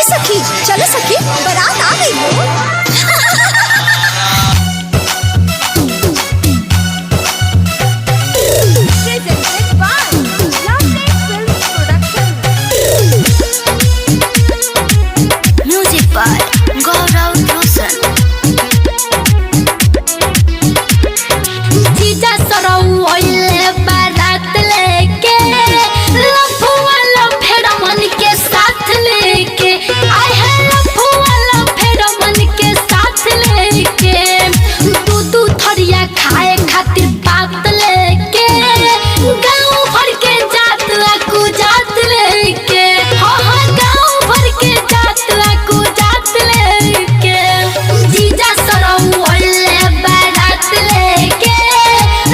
सखी चलो सखी बारात आ गई हो। म्यूजिक बाय गौरव रोशन। जीजा सरऊ ओइले बारात लेके लफुआ लफेड़ा मन के साथ लेके आए हैं लफुआ लफेड़ा मन के साथ लेके दूध थरिया खाए खातिर बात लेके गाँव भर के जात लाकू जात लेके हाँ गाँव भर के जात लाकू जात लेके जीजा सरऊ ओइले बारात लेके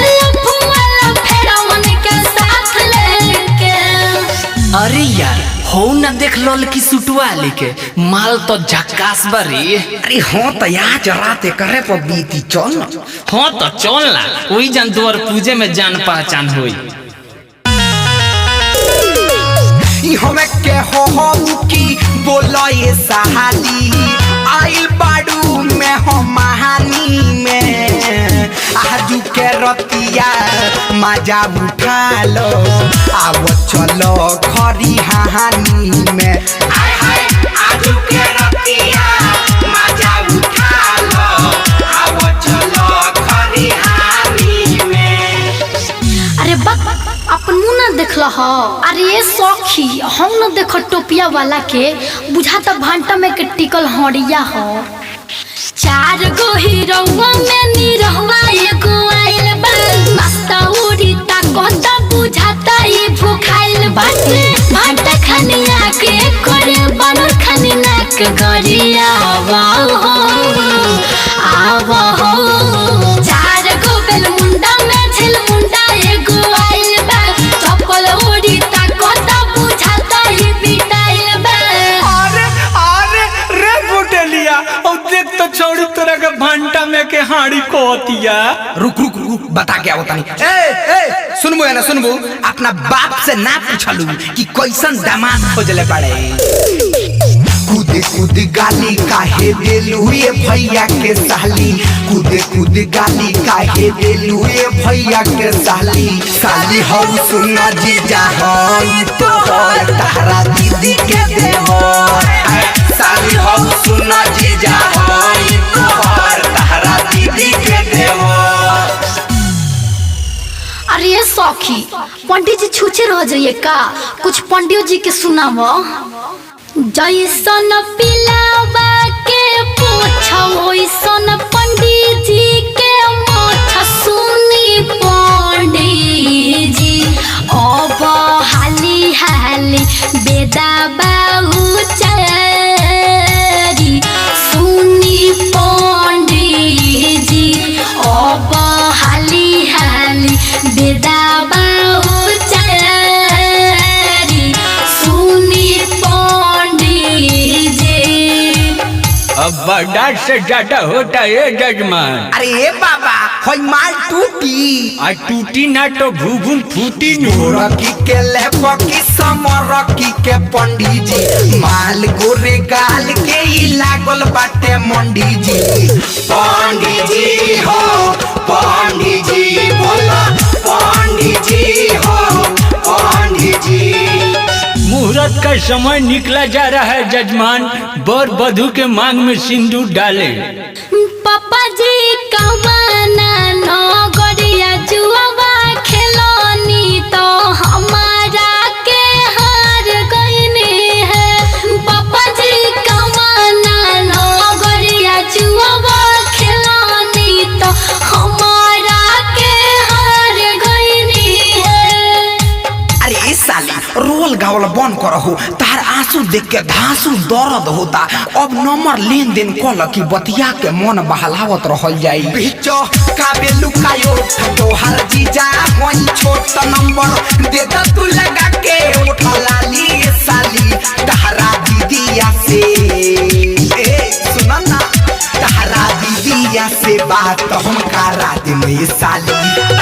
लफुआ लफेड़ा मन के साथ लेके। अरे यार हो ना देख लोल की सुटवा लेके माल तो झक्कास बरी। अरे हाँ तो आज रात करे पर बीती चल ना। हाँ तो चल ना वही जान द्वार पूजे में जान पहचान हुई। हमें के हो की बोलो ये सहाली आइल बाडू में हो महानी में आजू के रतिया मजा उठा लो आओ चलो खरी हानी में आजू के रतिया मजा उठा लो आओ चलो खरी हानी में। अरे बक अपन मुँह न देखला हो। अरे ये सौखी हम न देखो टोपिया वाला के बुझाता भांटा में के टिकल हड़िया हो। चार गो हीरोवा में निरहुआ एगो आइल बा मस्ता उड़ी ताकोता बुझाता ये भूखाइल बाटे भांटा खनिया के करे बनर खनी नाक गरिया आवा हो। चार गो बेल मुंडा में झिल मुंडा एगो आइल बा चप्पल उड़ी ताकोता बुझाता ये बिटाइल बा। अरे रे बुटलिया और देख तो छोड़ी तोरा के भांटा में के हाड़ी कोतिया। रुक रुक रुक बता क्या होता नहीं। ए सुनबो है ना सुनबो अपना बाप से ना पूछलू कि कैसन दामाद खोजले पड़े। कूदे कूद गाली काहे देलू ये भैया के साली कूदे कूद गाली काहे देलू ये भैया के साली साली हो सुना जीजा हो तो तारा दीदी के देहो साली हो सुना जीजा हो तो तारा दीदी के देहो। अरे ये सौखी पंडित जी छूचे रह जाइए का कुछ पंडित जी के सुनावो। जैसन पिलावा के पूछो वैसन पंडित जी के मोछ सुनी पंडित जी अब हाली हाली बेदा बाहु चारी सुनी पंडित जी अब हाली हाली बेदा बाहु चारी सुनी अब बड़ा से ज्यादा होता है जजमान। अरे बाबा कोई माल टूटी आ टूटी ना तो भूगुन फूटी रकी के लेपकी समरकी के पंडित जी माल गोरे गाल के ही लागल बाटे मंडी जी। पंडित जी हो पंडित जी बोला पंडित जी हो पंडित जी। मुहूर्त का समय निकला जा रहा है जजमान बर वधू के मांग में सिंदूर डाले। पापा जी कमाना न गरिया जुआवा खेलोनी तो हमारा के हार गईनी है। पापा जी कमाना न गरिया जुआवा खेलोनी तो हमारा के हार गईनी है। अरे इस साली रोल गावल बंद करहु तार आंसू देख के धांसू दर्द होता अब नंबर लेन देन कल की बतिया के मन बहलावत रहल जाई। बिचो काबे लुकायो तो हर जीजा कोई छोट नंबर देता तू लगा के उठा लाली साली तहरा दीदिया से ए सुना ना तहरा दीदिया से से बात हम करा दे में साली